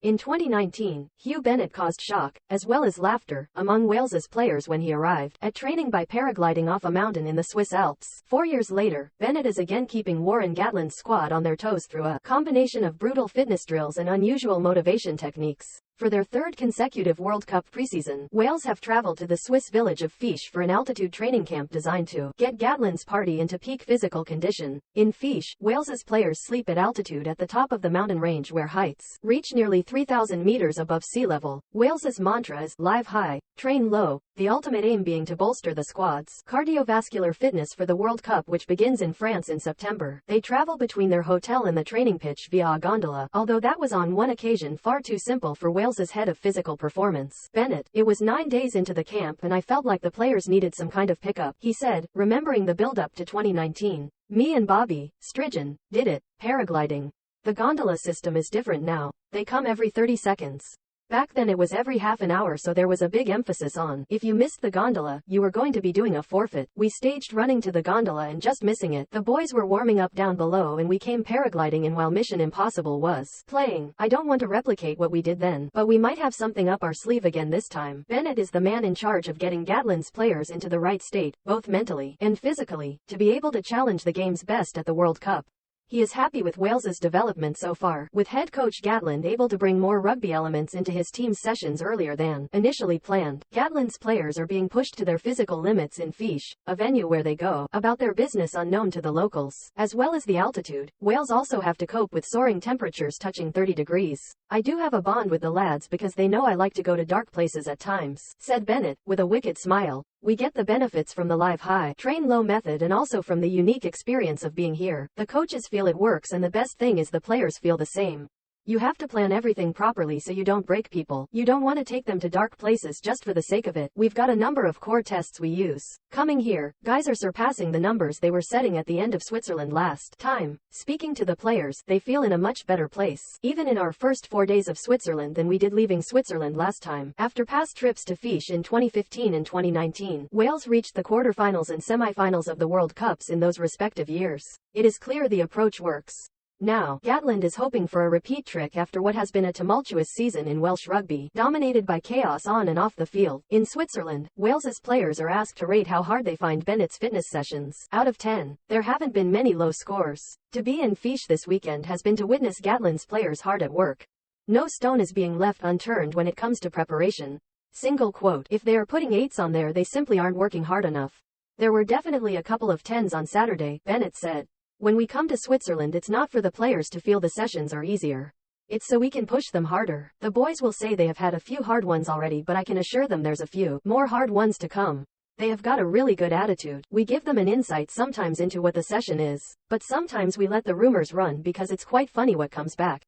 In 2019, Huw Bennett caused shock, as well as laughter, among Wales's players when he arrived at training by paragliding off a mountain in the Swiss Alps. 4 years later, Bennett is again keeping Warren Gatland's squad on their toes through a combination of brutal fitness drills and unusual motivation techniques. For their third consecutive World Cup preseason, Wales have traveled to the Swiss village of Fiche for an altitude training camp designed to get Gatland's party into peak physical condition. In Fiche, Wales's players sleep at altitude at the top of the mountain range where heights reach nearly 3,000 meters above sea level. Wales's mantra is live high, train low, the ultimate aim being to bolster the squad's cardiovascular fitness for the World Cup, which begins in France in September. They travel between their hotel and the training pitch via a gondola, although that was on one occasion far too simple for Wales's head of physical performance, Bennett. It was 9 days into the camp and I felt like the players needed some kind of pickup, he said, remembering the build-up to 2019. Me and Bobby Strigen did it, paragliding. The gondola system is different now. They come every 30 seconds. Back then it was every half an hour, so there was a big emphasis on if you missed the gondola, you were going to be doing a forfeit. We staged running to the gondola and just missing it. The boys were warming up down below and we came paragliding in while Mission Impossible was playing. I don't want to replicate what we did then, but we might have something up our sleeve again this time. Bennett is the man in charge of getting Gatland's players into the right state, both mentally and physically, to be able to challenge the game's best at the World Cup. He is happy with Wales's development so far, with head coach Gatland able to bring more rugby elements into his team's sessions earlier than initially planned. Gatland's players are being pushed to their physical limits in Fiche, a venue where they go about their business unknown to the locals. As well as the altitude, Wales also have to cope with soaring temperatures touching 30 degrees. I do have a bond with the lads because they know I like to go to dark places at times, said Bennett, with a wicked smile. We get the benefits from the live high, train low method and also from the unique experience of being here. The coaches feel it works and the best thing is the players feel the same. You have to plan everything properly so you don't break people. You don't want to take them to dark places just for the sake of it. We've got a number of core tests we use. Coming here, guys are surpassing the numbers they were setting at the end of Switzerland last time. Speaking to the players, they feel in a much better place, even in our first 4 days of Switzerland, than we did leaving Switzerland last time. After past trips to Fiche in 2015 and 2019, Wales reached the quarterfinals and semifinals of the World Cups in those respective years. It is clear the approach works. Now, Gatland is hoping for a repeat trick after what has been a tumultuous season in Welsh rugby, dominated by chaos on and off the field. In Switzerland, Wales's players are asked to rate how hard they find Bennett's fitness sessions. Out of 10, there haven't been many low scores. To be in Fiche this weekend has been to witness Gatland's players hard at work. No stone is being left unturned when it comes to preparation. Single quote, if they are putting 8s on there, they simply aren't working hard enough. There were definitely a couple of 10s on Saturday, Bennett said. When we come to Switzerland, it's not for the players to feel the sessions are easier. It's so we can push them harder. The boys will say they have had a few hard ones already, but I can assure them there's a few more hard ones to come. They have got a really good attitude. We give them an insight sometimes into what the session is, but sometimes we let the rumors run because it's quite funny what comes back.